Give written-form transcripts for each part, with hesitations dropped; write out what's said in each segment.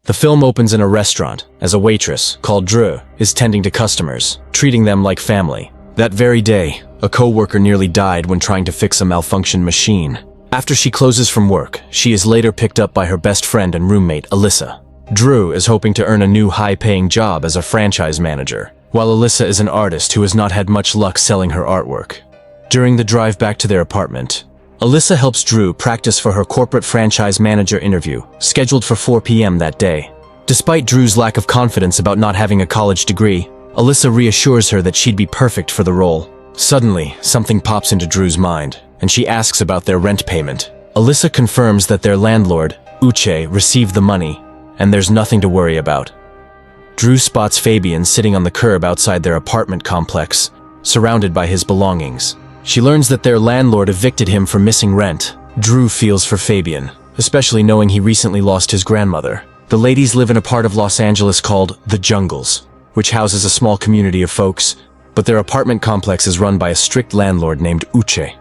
The film opens in a restaurant as a waitress, called Dreux, is tending to customers, treating them like family. That very day, a co-worker nearly died when trying to fix a malfunctioned machine. After she closes from work, she is later picked up by her best friend and roommate, Alyssa. Dreux is hoping to earn a new high-paying job as a franchise manager, while Alyssa is an artist who has not had much luck selling her artwork. During the drive back to their apartment, Alyssa helps Dreux practice for her corporate franchise manager interview, scheduled for 4 p.m. that day. Despite Dreux's lack of confidence about not having a college degree, Alyssa reassures her that she'd be perfect for the role. Suddenly, something pops into Dreux's mind, and she asks about their rent payment. Alyssa confirms that their landlord, Uche, received the money, and there's nothing to worry about. Dreux spots Fabian sitting on the curb outside their apartment complex, surrounded by his belongings. She learns that their landlord evicted him for missing rent. Dreux feels for Fabian, especially knowing he recently lost his grandmother. The ladies live in a part of Los Angeles called The Jungles, which houses a small community of folks, but their apartment complex is run by a strict landlord named Uche.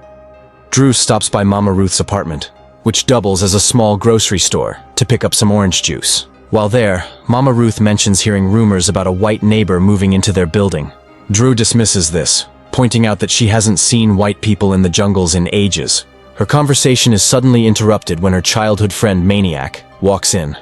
Dreux stops by Mama Ruth's apartment, which doubles as a small grocery store, to pick up some orange juice. While there, Mama Ruth mentions hearing rumors about a white neighbor moving into their building. Dreux dismisses this, pointing out that she hasn't seen white people in the jungles in ages. Her conversation is suddenly interrupted when her childhood friend Maniac walks in,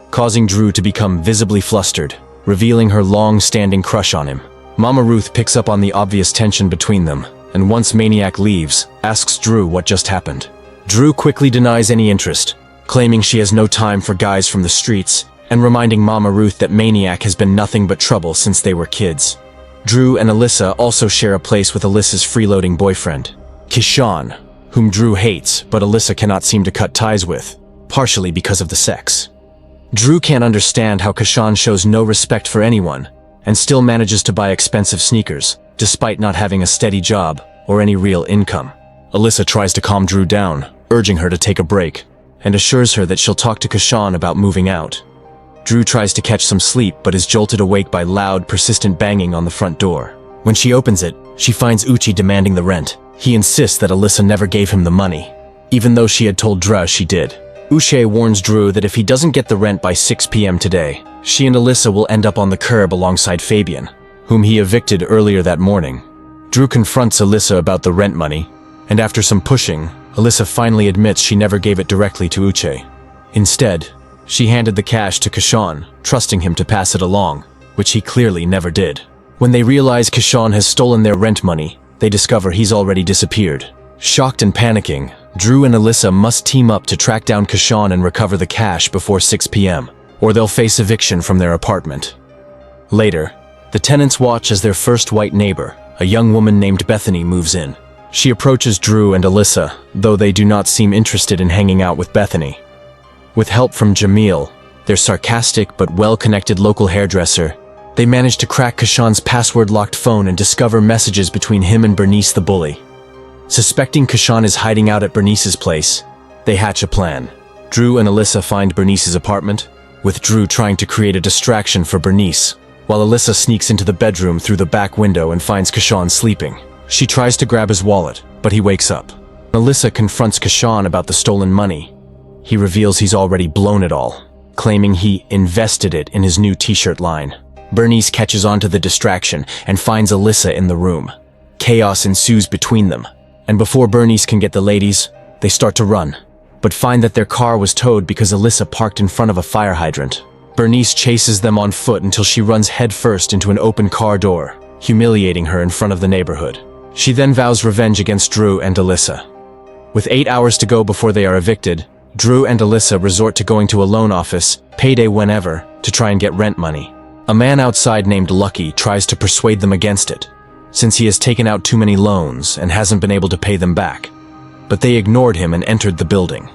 causing Dreux to become visibly flustered, revealing her long-standing crush on him. Mama Ruth picks up on the obvious tension between them, and once Maniac leaves, asks Dreux what just happened. Dreux quickly denies any interest, claiming she has no time for guys from the streets, and reminding Mama Ruth that Maniac has been nothing but trouble since they were kids. Dreux and Alyssa also share a place with Alyssa's freeloading boyfriend, Kashon, whom Dreux hates but Alyssa cannot seem to cut ties with, partially because of the sex. Dreux can't understand how Kashon shows no respect for anyone and still manages to buy expensive sneakers, despite not having a steady job or any real income. Alyssa tries to calm Dreux down, urging her to take a break, and assures her that she'll talk to Kashon about moving out. Dreux tries to catch some sleep but is jolted awake by loud, persistent banging on the front door. When she opens it, she finds Uche demanding the rent. He insists that Alyssa never gave him the money, even though she had told Dreux she did. Uche warns Dreux that if he doesn't get the rent by 6 p.m. today, she and Alyssa will end up on the curb alongside Fabian, whom he evicted earlier that morning. Dreux confronts Alyssa about the rent money, and after some pushing, Alyssa finally admits she never gave it directly to Uche. Instead, she handed the cash to Kashon, trusting him to pass it along, which he clearly never did. When they realize Kashon has stolen their rent money, they discover he's already disappeared. Shocked and panicking, Dreux and Alyssa must team up to track down Kashon and recover the cash before 6 p.m., or they'll face eviction from their apartment. Later, the tenants watch as their first white neighbor, a young woman named Bethany, moves in. She approaches Dreux and Alyssa, though they do not seem interested in hanging out with Bethany. With help from Jamil, their sarcastic but well-connected local hairdresser, they manage to crack Kashon's password-locked phone and discover messages between him and Bernice the bully. Suspecting Kashon is hiding out at Bernice's place, they hatch a plan. Dreux and Alyssa find Bernice's apartment, with Dreux trying to create a distraction for Bernice, while Alyssa sneaks into the bedroom through the back window and finds Kashon sleeping. She tries to grab his wallet, but he wakes up. Alyssa confronts Kashon about the stolen money. He reveals he's already blown it all, claiming he invested it in his new t-shirt line. Bernice catches on to the distraction and finds Alyssa in the room. Chaos ensues between them, and before Bernice can get the ladies, they start to run, but find that their car was towed because Alyssa parked in front of a fire hydrant. Bernice chases them on foot until she runs headfirst into an open car door, humiliating her in front of the neighborhood. She then vows revenge against Dreux and Alyssa. With 8 hours to go before they are evicted, Dreux and Alyssa resort to going to a loan office, payday whenever, to try and get rent money. A man outside named Lucky tries to persuade them against it, since he has taken out too many loans and hasn't been able to pay them back. But they ignored him and entered the building.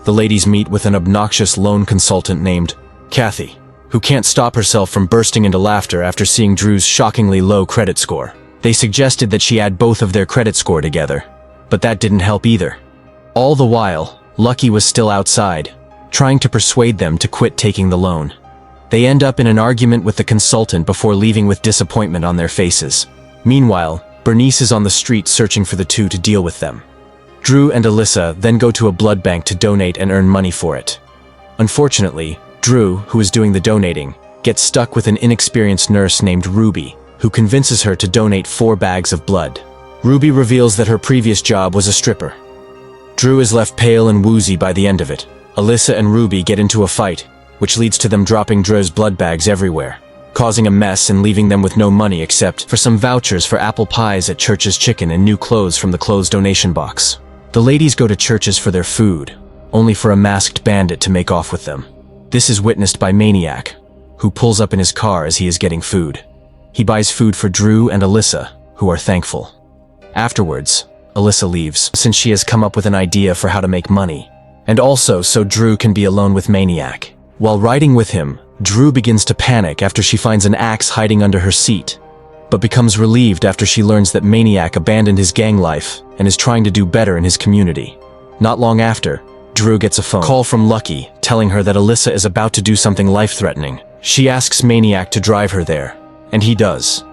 The ladies meet with an obnoxious loan consultant named Kathy, who can't stop herself from bursting into laughter after seeing Dreux's shockingly low credit score. They suggested that she add both of their credit score together, but that didn't help either. All the while, Lucky was still outside, trying to persuade them to quit taking the loan. They end up in an argument with the consultant before leaving with disappointment on their faces. Meanwhile, Bernice is on the street searching for the two to deal with them. Dreux and Alyssa then go to a blood bank to donate and earn money for it. Unfortunately, Dreux, who is doing the donating, gets stuck with an inexperienced nurse named Ruby, who convinces her to donate 4 bags of blood. Ruby reveals that her previous job was a stripper. Dreux is left pale and woozy by the end of it. Alyssa and Ruby get into a fight, which leads to them dropping Dreux's blood bags everywhere, causing a mess and leaving them with no money except for some vouchers for apple pies at Church's Chicken and new clothes from the clothes donation box. The ladies go to Church's for their food, only for a masked bandit to make off with them. This is witnessed by Maniac, who pulls up in his car as he is getting food. He buys food for Dreux and Alyssa, who are thankful. Afterwards, Alyssa leaves, since she has come up with an idea for how to make money, and also so Dreux can be alone with Maniac. While riding with him, Dreux begins to panic after she finds an axe hiding under her seat, but becomes relieved after she learns that Maniac abandoned his gang life and is trying to do better in his community. Not long after, Dreux gets a phone call from Lucky, telling her that Alyssa is about to do something life-threatening. She asks Maniac to drive her there, and he does.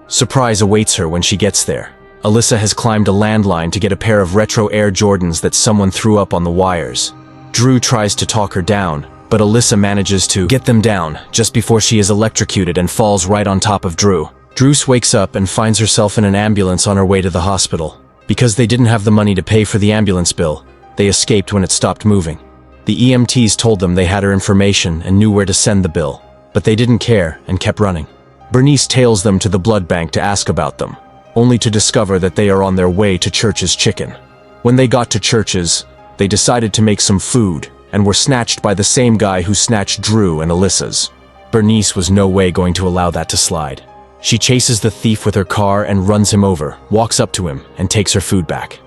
Surprise awaits her when she gets there. Alyssa has climbed a landline to get a pair of retro Air Jordans that someone threw up on the wires. Dreux tries to talk her down, but Alyssa manages to get them down just before she is electrocuted and falls right on top of Dreux. Dreux wakes up and finds herself in an ambulance on her way to the hospital. Because they didn't have the money to pay for the ambulance bill, they escaped when it stopped moving. The EMTs told them they had her information and knew where to send the bill, but they didn't care and kept running. Bernice tails them to the blood bank to ask about them, only to discover that they are on their way to Church's Chicken. When they got to Church's, they decided to make some food and were snatched by the same guy who snatched Dreux and Alyssa's. Bernice was no way going to allow that to slide. She chases the thief with her car and runs him over, walks up to him, and takes her food back.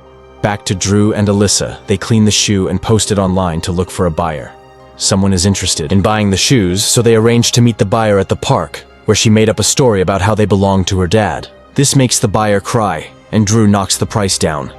Back to Dreux and Alyssa, they clean the shoe and post it online to look for a buyer. Someone is interested in buying the shoes, so they arrange to meet the buyer at the park, where she made up a story about how they belonged to her dad. This makes the buyer cry, and Dreux knocks the price down.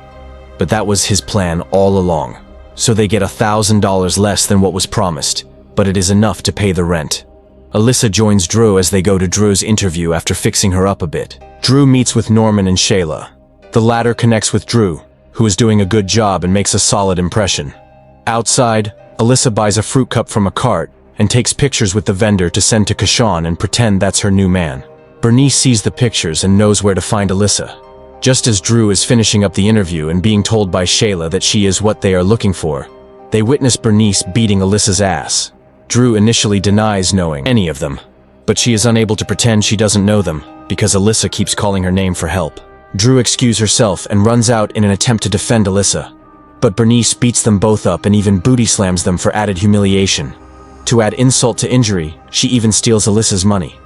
But that was his plan all along. So they get $1,000 less than what was promised, but it is enough to pay the rent. Alyssa joins Dreux as they go to Dreux's interview after fixing her up a bit. Dreux meets with Norman and Shayla. The latter connects with Dreux, who is doing a good job and makes a solid impression. Outside, Alyssa buys a fruit cup from a cart and takes pictures with the vendor to send to Kashon and pretend that's her new man. Bernice sees the pictures and knows where to find Alyssa. Just as Dreux is finishing up the interview and being told by Shayla that she is what they are looking for, they witness Bernice beating Alyssa's ass. Dreux initially denies knowing any of them, but she is unable to pretend she doesn't know them because Alyssa keeps calling her name for help. Dreux excuses herself and runs out in an attempt to defend Alyssa, but Bernice beats them both up and even booty slams them for added humiliation. To add insult to injury, she even steals Alyssa's money.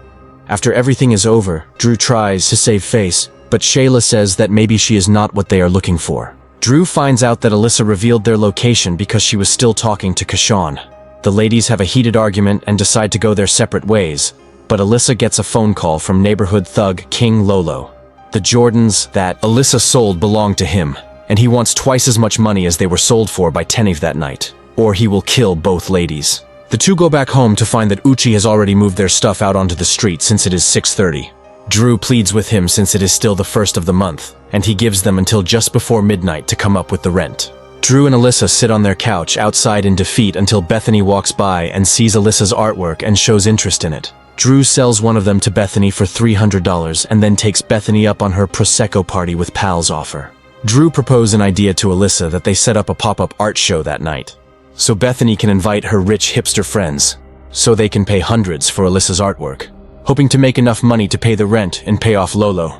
After everything is over, Dreux tries to save face, but Shayla says that maybe she is not what they are looking for. Dreux finds out that Alyssa revealed their location because she was still talking to Kashon. The ladies have a heated argument and decide to go their separate ways, but Alyssa gets a phone call from neighborhood thug King Lolo. The Jordans that Alyssa sold belong to him, and he wants twice as much money as they were sold for by Tenniv that night, or he will kill both ladies. The two go back home to find that Uchi has already moved their stuff out onto the street since it is 6:30. Dreux pleads with him since it is still the first of the month, and he gives them until just before midnight to come up with the rent. Dreux and Alyssa sit on their couch outside in defeat until Bethany walks by and sees Alyssa's artwork and shows interest in it. Dreux sells one of them to Bethany for $300 and then takes Bethany up on her Prosecco party with pals offer. Dreux proposed an idea to Alyssa that they set up a pop-up art show that night, so Bethany can invite her rich hipster friends, so they can pay hundreds for Alyssa's artwork, hoping to make enough money to pay the rent and pay off Lolo.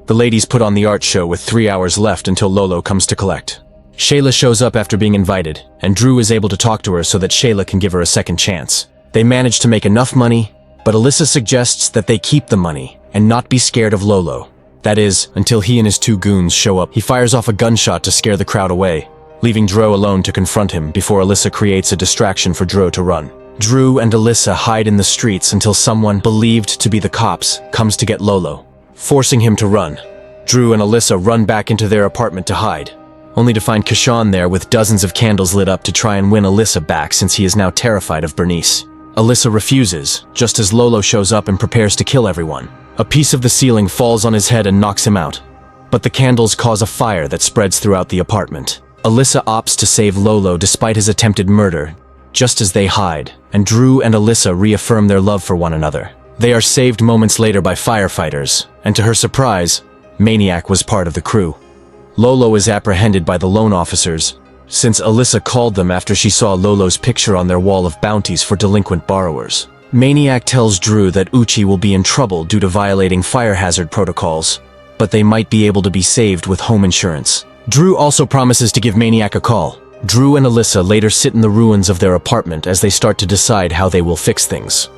The ladies put on the art show with 3 hours left until Lolo comes to collect. Shayla shows up after being invited, and Dreux is able to talk to her so that Shayla can give her a second chance. They manage to make enough money, but Alyssa suggests that they keep the money and not be scared of Lolo. That is, until he and his two goons show up. He fires off a gunshot to scare the crowd away, leaving Dreux alone to confront him before Alyssa creates a distraction for Dreux to run. Dreux and Alyssa hide in the streets until someone believed to be the cops comes to get Lolo, forcing him to run. Dreux and Alyssa run back into their apartment to hide, only to find Kashon there with dozens of candles lit up to try and win Alyssa back since he is now terrified of Bernice. Alyssa refuses, just as Lolo shows up and prepares to kill everyone. A piece of the ceiling falls on his head and knocks him out, but the candles cause a fire that spreads throughout the apartment. Alyssa opts to save Lolo despite his attempted murder. Just as they hide, and Dreux and Alyssa reaffirm their love for one another. They are saved moments later by firefighters, and to her surprise, Maniac was part of the crew. Lolo is apprehended by the loan officers, since Alyssa called them after she saw Lolo's picture on their wall of bounties for delinquent borrowers. Maniac tells Dreux that Uchi will be in trouble due to violating fire hazard protocols, but they might be able to be saved with home insurance. Dreux also promises to give Maniac a call. Dreux and Alyssa later sit in the ruins of their apartment as they start to decide how they will fix things.